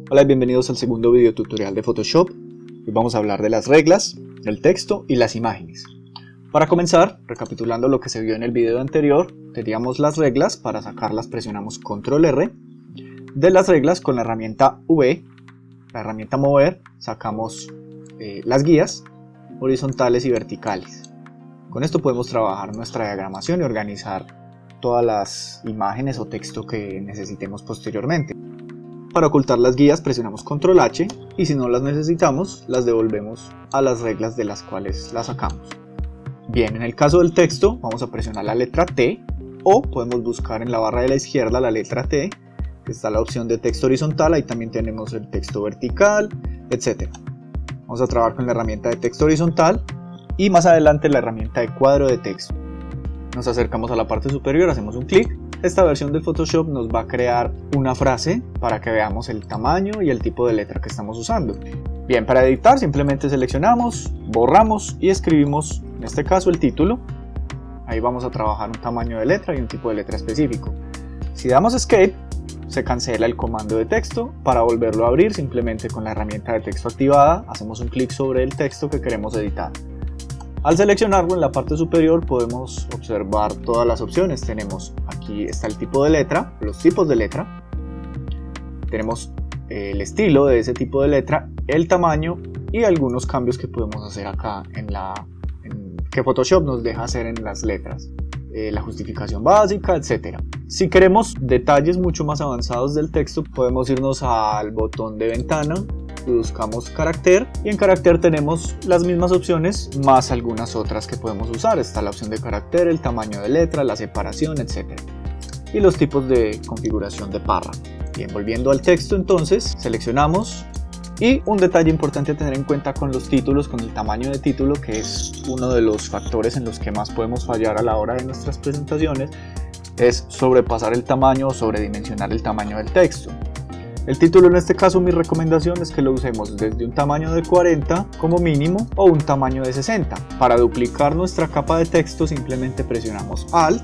Hola y bienvenidos al segundo video tutorial de Photoshop. Hoy vamos a hablar de las reglas, el texto y las imágenes. Para comenzar, recapitulando lo que se vio en el video anterior, teníamos las reglas. Para sacarlas presionamos Control R. De las reglas, con la herramienta V, la herramienta mover, sacamos las guías horizontales y verticales. Con esto podemos trabajar nuestra diagramación y organizar todas las imágenes o texto que necesitemos posteriormente. Para ocultar las guías presionamos Control H y si no las necesitamos las devolvemos a las reglas de las cuales las sacamos. Bien, en el caso del texto vamos a presionar la letra T o podemos buscar en la barra de la izquierda la letra T, que está la opción de texto horizontal, ahí también tenemos el texto vertical, etc. Vamos a trabajar con la herramienta de texto horizontal y más adelante la herramienta de cuadro de texto. Nos acercamos a la parte superior, hacemos un clic. Esta versión del Photoshop nos va a crear una frase para que veamos el tamaño y el tipo de letra que estamos usando. Bien, para editar simplemente seleccionamos, borramos y escribimos, en este caso, el título. Ahí vamos a trabajar un tamaño de letra y un tipo de letra específico. Si damos Escape, se cancela el comando de texto. Para volverlo a abrir, simplemente con la herramienta de texto activada, hacemos un clic sobre el texto que queremos editar. Al seleccionarlo en la parte superior podemos observar todas las opciones. Tenemos aquí está el tipo de letra, los tipos de letra, tenemos el estilo de ese tipo de letra, el tamaño y algunos cambios que podemos hacer acá que Photoshop nos deja hacer en las letras, la justificación básica, etc. Si queremos detalles mucho más avanzados del texto, podemos irnos al botón de ventana y buscamos carácter, y en carácter tenemos las mismas opciones más algunas otras que podemos usar. Está la opción de carácter, el tamaño de letra, la separación, etc. y los tipos de configuración de párrafo. Bien, volviendo al texto, entonces seleccionamos, y un detalle importante a tener en cuenta con los títulos, con el tamaño de título, que es uno de los factores en los que más podemos fallar a la hora de nuestras presentaciones, es sobrepasar el tamaño o sobredimensionar el tamaño del texto. El título, en este caso, mi recomendación es que lo usemos desde un tamaño de 40 como mínimo o un tamaño de 60. Para duplicar nuestra capa de texto simplemente presionamos Alt,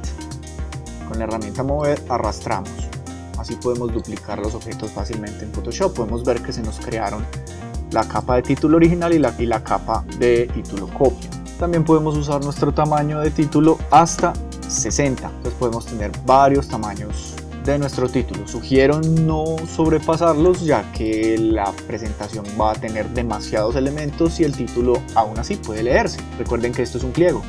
con la herramienta mover arrastramos. Así podemos duplicar los objetos fácilmente en Photoshop. Podemos ver que se nos crearon la capa de título original y la capa de título copia. También podemos usar nuestro tamaño de título hasta 60. Entonces podemos tener varios tamaños de nuestro título. Sugiero no sobrepasarlos, ya que la presentación va a tener demasiados elementos y el título aún así puede leerse. Recuerden que esto es un pliego.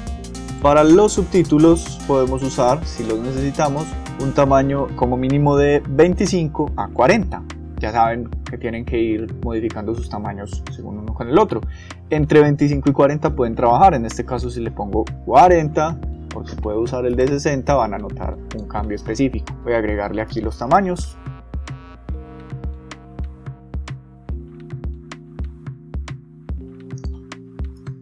Para los subtítulos podemos usar, si los necesitamos, un tamaño como mínimo de 25 a 40. Ya saben que tienen que ir modificando sus tamaños según uno con el otro. Entre 25 y 40 pueden trabajar. En este caso, si le pongo 40, porque puedo usar el de 60, van a notar un cambio específico. Voy a agregarle aquí los tamaños.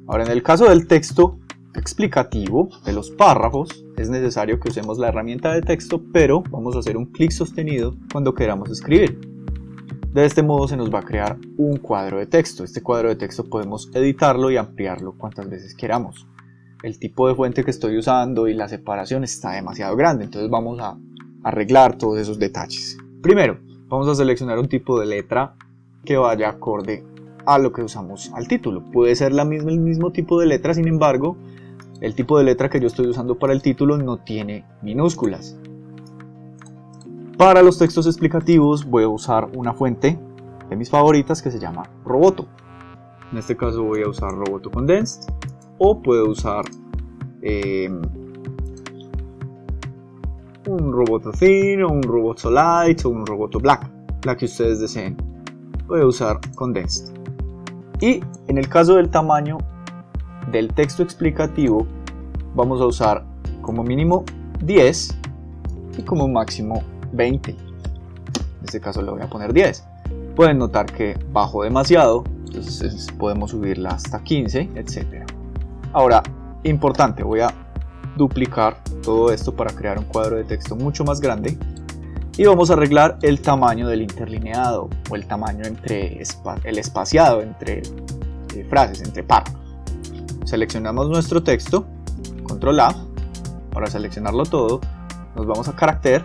Ahora, en el caso del texto explicativo, de los párrafos, es necesario que usemos la herramienta de texto, pero vamos a hacer un clic sostenido cuando queramos escribir. De este modo se nos va a crear un cuadro de texto. Este cuadro de texto podemos editarlo y ampliarlo cuantas veces queramos. El tipo de fuente que estoy usando y la separación está demasiado grande, entonces vamos a arreglar todos esos detalles. Primero, vamos a seleccionar un tipo de letra que vaya acorde a lo que usamos al título. Puede ser el mismo tipo de letra, sin embargo, el tipo de letra que yo estoy usando para el título no tiene minúsculas. Para los textos explicativos voy a usar una fuente de mis favoritas que se llama Roboto. En este caso voy a usar Roboto Condensed, o puedo usar un Roboto Thin, o un Roboto Light, o un Roboto Black, la que ustedes deseen. Voy a usar Condensed. Y en el caso del tamaño del texto explicativo vamos a usar como mínimo 10 y como máximo 20. En este caso le voy a poner 10. Pueden notar que bajo demasiado, entonces podemos subirla hasta 15, etc. Ahora, importante, voy a duplicar todo esto para crear un cuadro de texto mucho más grande y vamos a arreglar el tamaño del interlineado o el tamaño el espaciado entre frases, entre párrafos. Seleccionamos nuestro texto, Control A, para seleccionarlo todo, nos vamos a carácter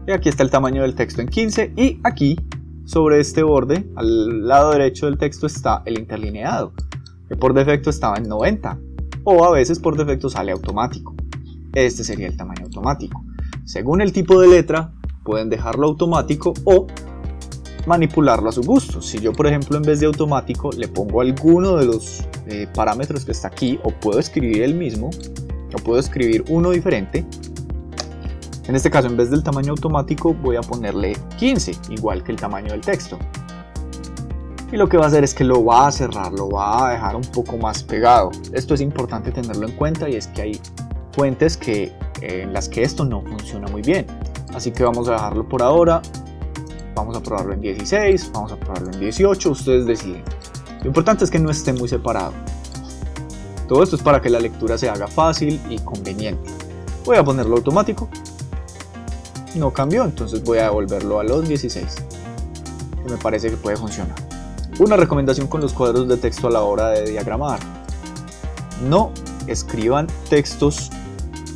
y aquí está el tamaño del texto en 15 y aquí sobre este borde, al lado derecho del texto, está el interlineado, que por defecto estaba en 90, o a veces por defecto sale automático. Este sería el tamaño automático. Según el tipo de letra, pueden dejarlo automático o manipularlo a su gusto. Si yo, por ejemplo, en vez de automático le pongo alguno de los parámetros que está aquí, o puedo escribir el mismo, o puedo escribir uno diferente. En este caso, en vez del tamaño automático, voy a ponerle 15, igual que el tamaño del texto. Y lo que va a hacer es que lo va a cerrar, lo va a dejar un poco más pegado. Esto es importante tenerlo en cuenta, y es que hay fuentes en las que esto no funciona muy bien. Así que vamos a dejarlo por ahora. Vamos a probarlo en 16, vamos a probarlo en 18, ustedes deciden. Lo importante es que no esté muy separado. Todo esto es para que la lectura se haga fácil y conveniente. Voy a ponerlo automático. No cambió, entonces voy a devolverlo a los 16. Que me parece que puede funcionar. Una recomendación con los cuadros de texto a la hora de diagramar. No escriban textos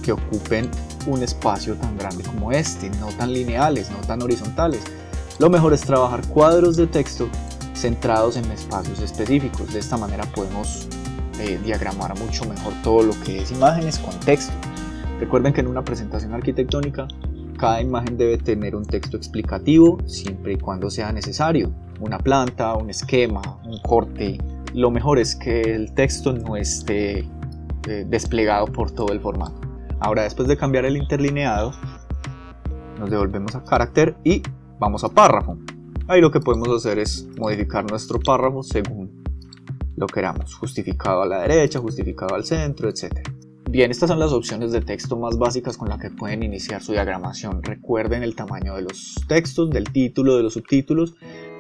que ocupen un espacio tan grande como este, no tan lineales, no tan horizontales. Lo mejor es trabajar cuadros de texto centrados en espacios específicos. De esta manera podemos diagramar mucho mejor todo lo que es imágenes con texto. Recuerden que en una presentación arquitectónica cada imagen debe tener un texto explicativo siempre y cuando sea necesario. Una planta, un esquema, un corte. Lo mejor es que el texto no esté desplegado por todo el formato. Ahora, después de cambiar el interlineado, nos devolvemos a carácter y vamos a párrafo. Ahí lo que podemos hacer es modificar nuestro párrafo según lo queramos, justificado a la derecha, justificado al centro, etc. Bien, estas son las opciones de texto más básicas con las que pueden iniciar su diagramación. Recuerden el tamaño de los textos, del título, de los subtítulos.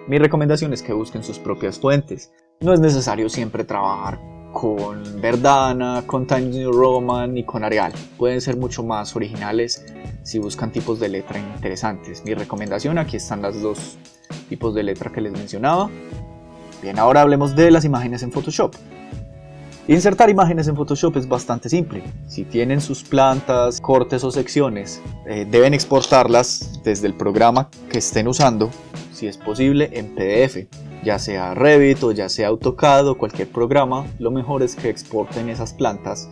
Mi recomendación es que busquen sus propias fuentes. No es necesario siempre trabajar con Verdana, con Times New Roman y con Arial. Pueden ser mucho más originales si buscan tipos de letra interesantes. Mi recomendación, aquí están los dos tipos de letra que les mencionaba. Bien, ahora hablemos de las imágenes en Photoshop. Insertar imágenes en Photoshop es bastante simple. Si tienen sus plantas, cortes o secciones, deben exportarlas desde el programa que estén usando, si es posible en PDF. Ya sea Revit o ya sea AutoCAD o cualquier programa, lo mejor es que exporten esas plantas,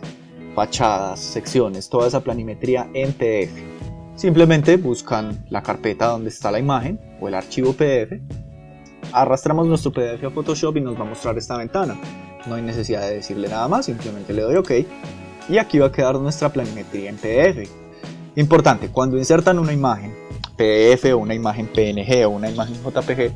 fachadas, secciones, toda esa planimetría en PDF. Simplemente buscan la carpeta donde está la imagen o el archivo PDF, arrastramos nuestro PDF a Photoshop y nos va a mostrar esta ventana. No hay necesidad de decirle nada más, simplemente le doy OK y aquí va a quedar nuestra planimetría en PDF. Importante, cuando insertan una imagen PDF o una imagen PNG o una imagen JPG,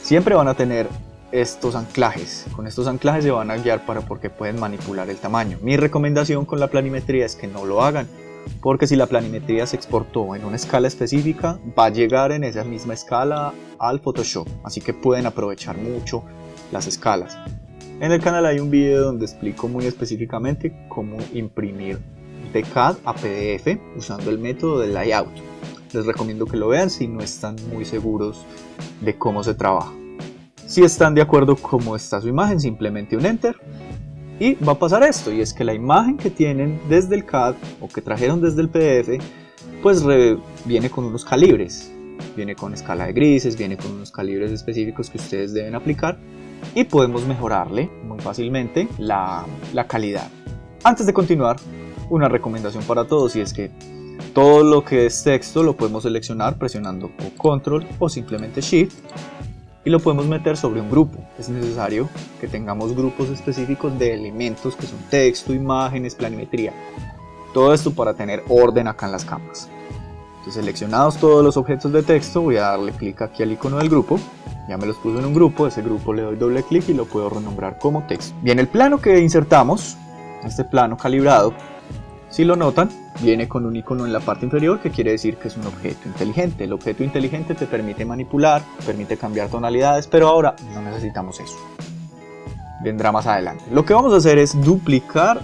siempre van a tener estos anclajes. Con estos anclajes se van a guiar porque pueden manipular el tamaño. Mi recomendación con la planimetría es que no lo hagan, porque si la planimetría se exportó en una escala específica, va a llegar en esa misma escala al Photoshop, así que pueden aprovechar mucho las escalas. En el canal hay un video donde explico muy específicamente cómo imprimir de CAD a PDF usando el método de layout. Les recomiendo que lo vean si no están muy seguros de cómo se trabaja. Si están de acuerdo cómo está su imagen, simplemente un Enter y va a pasar esto, y es que la imagen que tienen desde el CAD o que trajeron desde el PDF pues viene con unos calibres, viene con escala de grises, viene con unos calibres específicos que ustedes deben aplicar y podemos mejorarle muy fácilmente la calidad. Antes de continuar, una recomendación para todos, y es que todo lo que es texto lo podemos seleccionar presionando o Control o simplemente Shift y lo podemos meter sobre un grupo. Es necesario que tengamos grupos específicos de elementos que son texto, imágenes, planimetría. Todo esto para tener orden acá en las capas. Entonces, seleccionados todos los objetos de texto, voy a darle clic aquí al icono del grupo. Ya me los puso en un grupo, ese grupo le doy doble clic y lo puedo renombrar como texto. Bien, el plano que insertamos, este plano calibrado, si lo notan, viene con un icono en la parte inferior que quiere decir que es un objeto inteligente. El objeto inteligente te permite manipular, permite cambiar tonalidades, pero ahora no necesitamos eso. Vendrá más adelante. Lo que vamos a hacer es duplicar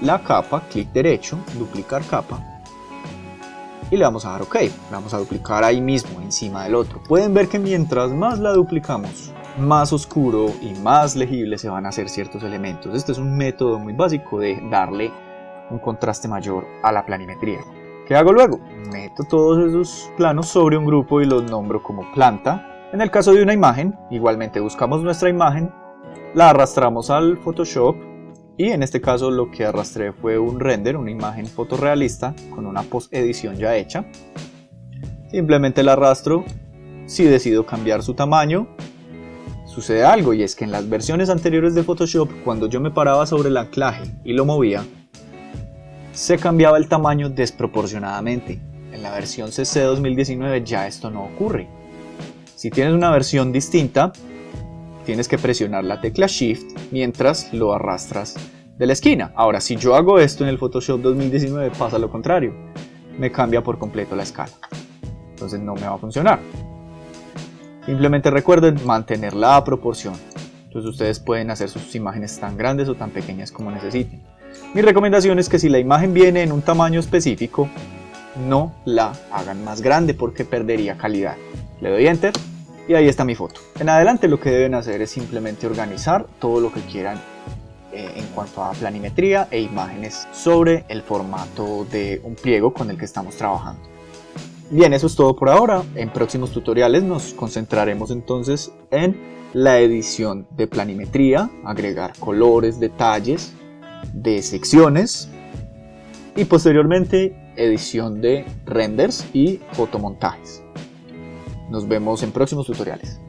la capa, clic derecho, duplicar capa, y le vamos a dar OK. Le vamos a duplicar ahí mismo, encima del otro. Pueden ver que mientras más la duplicamos, más oscuro y más legible se van a hacer ciertos elementos. Este es un método muy básico de darle un contraste mayor a la planimetría. ¿Qué hago luego? Meto todos esos planos sobre un grupo y los nombro como planta En el caso de una imagen, igualmente buscamos nuestra imagen, la arrastramos al Photoshop y en este caso lo que arrastré fue un render, una imagen fotorrealista con una post-edición ya hecha. Simplemente la arrastro. Si decido cambiar su tamaño, sucede algo, y es que en las versiones anteriores de Photoshop, cuando yo me paraba sobre el anclaje y lo movía, se cambiaba el tamaño desproporcionadamente. En la versión CC 2019 ya esto no ocurre. Si tienes una versión distinta, tienes que presionar la tecla Shift mientras lo arrastras de la esquina. Ahora, si yo hago esto en el Photoshop 2019, pasa lo contrario. Me cambia por completo la escala. Entonces no me va a funcionar. Simplemente recuerden mantener la proporción. Entonces ustedes pueden hacer sus imágenes tan grandes o tan pequeñas como necesiten. Mi recomendación es que si la imagen viene en un tamaño específico, no la hagan más grande porque perdería calidad. Le doy Enter y ahí está mi foto. En adelante lo que deben hacer es simplemente organizar todo lo que quieran en cuanto a planimetría e imágenes sobre el formato de un pliego con el que estamos trabajando. Bien, eso es todo por ahora. En próximos tutoriales nos concentraremos entonces en la edición de planimetría, agregar colores, detalles de secciones y posteriormente edición de renders y fotomontajes. Nos vemos en próximos tutoriales.